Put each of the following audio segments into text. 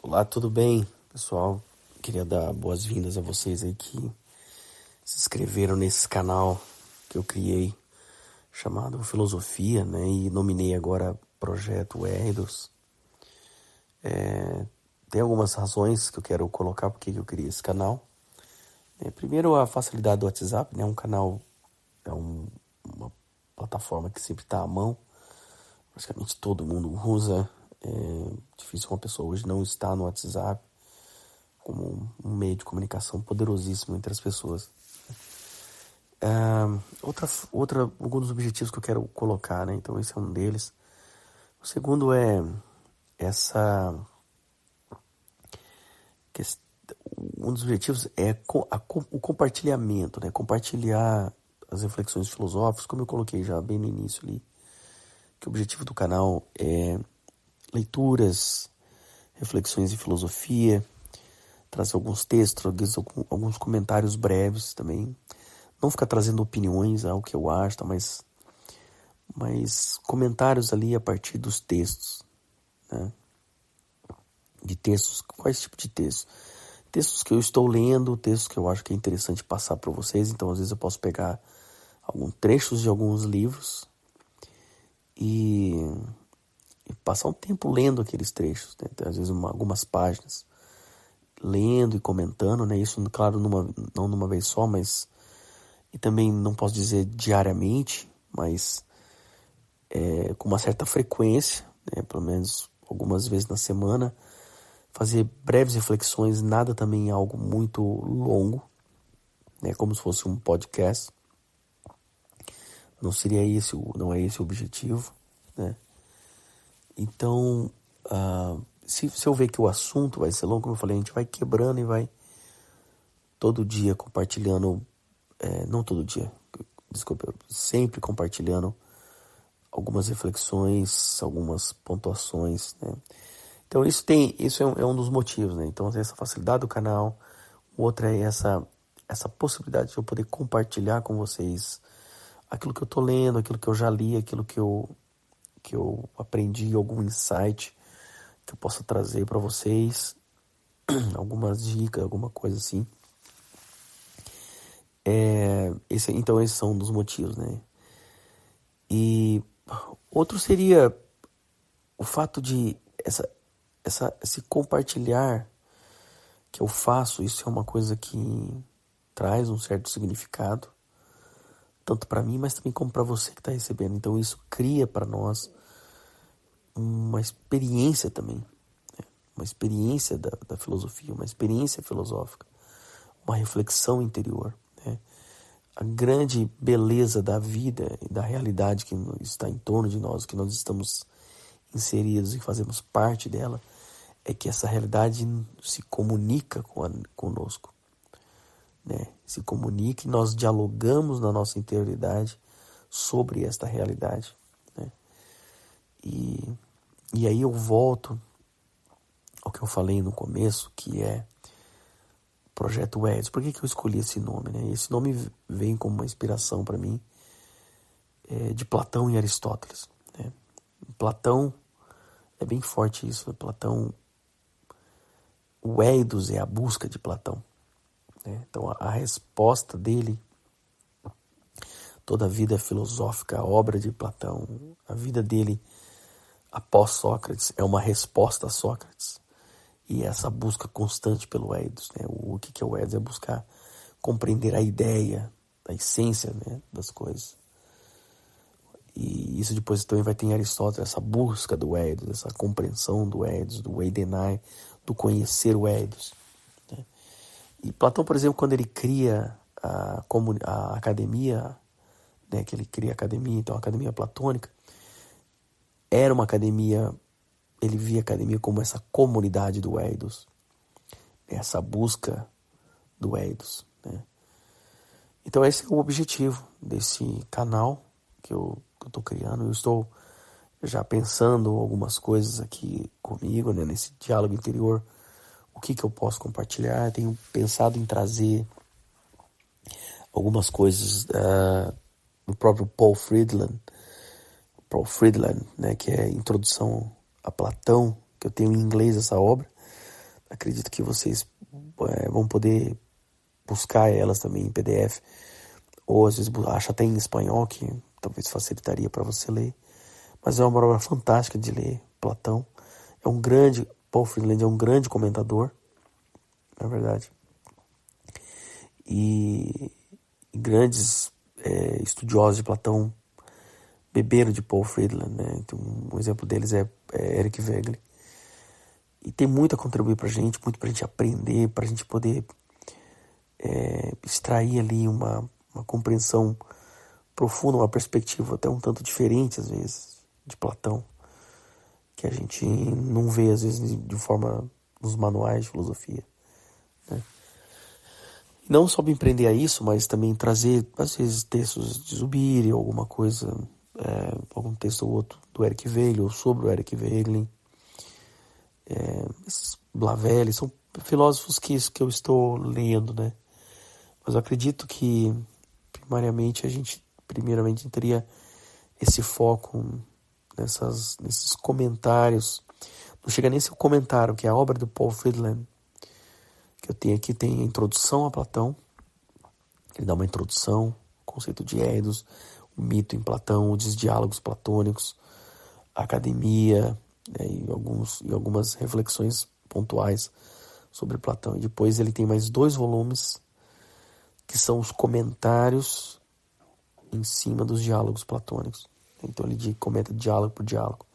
Olá, tudo bem, pessoal? Queria dar boas-vindas a vocês aí que se inscreveram nesse canal que eu criei, chamado Filosofia, né? E nominei agora Projeto Eidos. Tem algumas razões que eu quero colocar porque eu criei esse canal. Primeiro, a facilidade do WhatsApp, né? Um canal, uma plataforma que sempre está à mão. Praticamente todo mundo usa. É difícil uma pessoa hoje não estar no WhatsApp como um meio de comunicação poderosíssimo entre as pessoas. Alguns objetivos que eu quero colocar, né? Então esse é um deles. O segundo é essa questão, um dos objetivos é o compartilhamento, né? Compartilhar as reflexões filosóficas, como eu coloquei já bem no início ali, que o objetivo do canal é leituras, reflexões de filosofia, trazer alguns textos, alguns comentários breves também. Não ficar trazendo opiniões, algo que eu acho, tá? Mas comentários ali a partir dos textos, né? De textos, quais tipos de textos? Textos que eu estou lendo, textos que eu acho que é interessante passar para vocês. Então, às vezes eu posso pegar alguns trechos de alguns livros e passar um tempo lendo aqueles trechos, né? Às vezes algumas páginas, lendo e comentando, né? Isso, claro, não numa vez só, mas... E também não posso dizer diariamente, mas com uma certa frequência, né? Pelo menos algumas vezes na semana, fazer breves reflexões, nada também algo muito longo, né? Como se fosse um podcast. Não é esse o objetivo, né? Então, se eu ver que o assunto vai ser longo, como eu falei, a gente vai quebrando e vai todo dia compartilhando, não todo dia, desculpa, sempre compartilhando algumas reflexões, algumas pontuações, né? Então isso é um dos motivos, né? Então essa facilidade do canal, o outro é essa possibilidade de eu poder compartilhar com vocês aquilo que eu tô lendo, aquilo que eu já li, aquilo que eu aprendi, algum insight que eu possa trazer para vocês, algumas dicas, alguma coisa assim. Então esses são um dos motivos, né? E outro seria o fato de esse compartilhar que eu faço, isso é uma coisa que traz um certo significado, tanto para mim, mas também como para você que está recebendo. Então isso cria para nós uma experiência também, né? Uma experiência da filosofia, uma experiência filosófica, uma reflexão interior, né? A grande beleza da vida e da realidade que está em torno de nós, que nós estamos inseridos e fazemos parte dela, é que essa realidade se comunica conosco, né? Se comunica e nós dialogamos na nossa interioridade sobre esta realidade, né? E aí eu volto ao que eu falei no começo, que é Projeto Eidos. Por que eu escolhi esse nome, né? Esse nome vem como uma inspiração para mim de Platão e Aristóteles, né? Platão, é bem forte isso, Platão, o Eidos é a busca de Platão, né? Então a resposta dele, toda a vida filosófica, a obra de Platão, a vida dele após Sócrates é uma resposta a Sócrates. E essa busca constante pelo Eidos, né? O que é o Eidos? É buscar compreender a ideia, a essência, né, das coisas. E isso depois também vai ter em Aristóteles, essa busca do Eidos, essa compreensão do Eidos, do Eidenai, do conhecer o Eidos, né? E Platão, por exemplo, quando ele cria a academia, né, que ele cria a academia, então a academia platônica, era uma academia, ele via a academia como essa comunidade do Eidos, essa busca do Eidos, né? Então esse é o objetivo desse canal que eu estou criando. Eu estou já pensando algumas coisas aqui comigo, né, nesse diálogo interior, o que eu posso compartilhar. Tenho pensado em trazer algumas coisas do próprio Paul Friedland, né, que é Introdução a Platão, que eu tenho em inglês essa obra, Acredito que vocês vão poder buscar elas também em PDF, ou às vezes acha até em espanhol, que talvez facilitaria para você ler. Mas é uma obra fantástica de ler, Platão. Paul Friedland é um grande comentador, na verdade. E grandes estudiosos de Platão beberam de Paul Friedland, né? Então, um exemplo deles é Eric Wegelin. E tem muito a contribuir pra gente, muito pra gente aprender, pra gente poder extrair ali uma compreensão profunda, uma perspectiva até um tanto diferente, às vezes, de Platão, que a gente não vê, às vezes, de forma nos manuais de filosofia, né? Não só me prender a isso, mas também trazer, às vezes, textos de Zubiri, alguma coisa, algum texto ou outro do Eric Wegelin, ou sobre o Eric Wegelin. Esses Blavelli são filósofos que eu estou lendo, né? Mas eu acredito que, primeiramente, a gente teria esse foco nesses comentários. Não chega nem a ser um comentário, que é a obra do Paul Friedland, que eu tenho aqui, tem a introdução a Platão. Ele dá uma introdução, o conceito de Eidos, o mito em Platão, os diálogos platônicos, a academia, né, e algumas reflexões pontuais sobre Platão. E depois ele tem mais 2 volumes, que são os comentários em cima dos diálogos platônicos. Então ele comenta diálogo por diálogo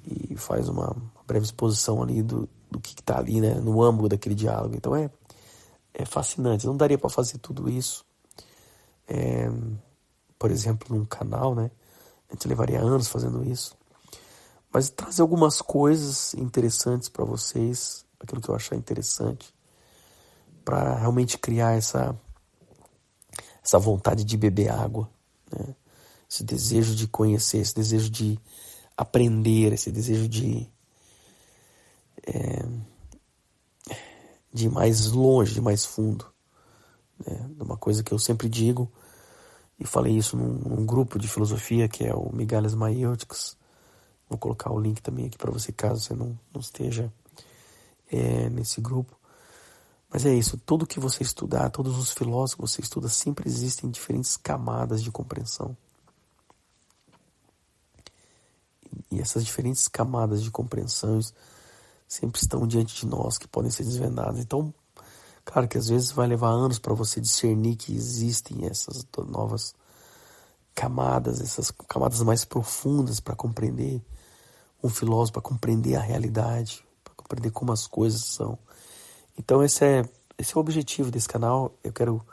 e faz uma breve exposição ali do que está ali, né, no âmago daquele diálogo. Então é fascinante. Não daria para fazer tudo isso, por exemplo, num canal, né? A gente levaria anos fazendo isso. Mas trazer algumas coisas interessantes para vocês, aquilo que eu achar interessante, para realmente criar essa vontade de beber água, né? Esse desejo de conhecer, esse desejo de aprender, esse desejo de ir mais longe, de ir mais fundo, né? Uma coisa que eu sempre digo, e falei isso num grupo de filosofia, que é o Migalhas Maêuticos. Vou colocar o link também aqui para você, caso você não esteja nesse grupo. Mas é isso, tudo que você estudar, todos os filósofos que você estuda, sempre existem diferentes camadas de compreensão. E essas diferentes camadas de compreensões sempre estão diante de nós, que podem ser desvendadas. Então, claro que às vezes vai levar anos para você discernir que existem essas novas camadas, essas camadas mais profundas para compreender um filósofo, para compreender a realidade, para compreender como as coisas são. Então esse é o objetivo desse canal. Eu quero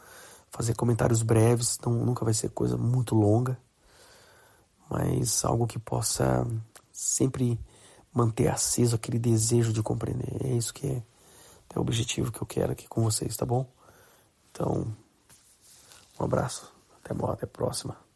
fazer comentários breves, nunca vai ser coisa muito longa, mas algo que possa sempre manter aceso aquele desejo de compreender. É isso que é o objetivo que eu quero aqui com vocês, tá bom? Então, um abraço, até a próxima.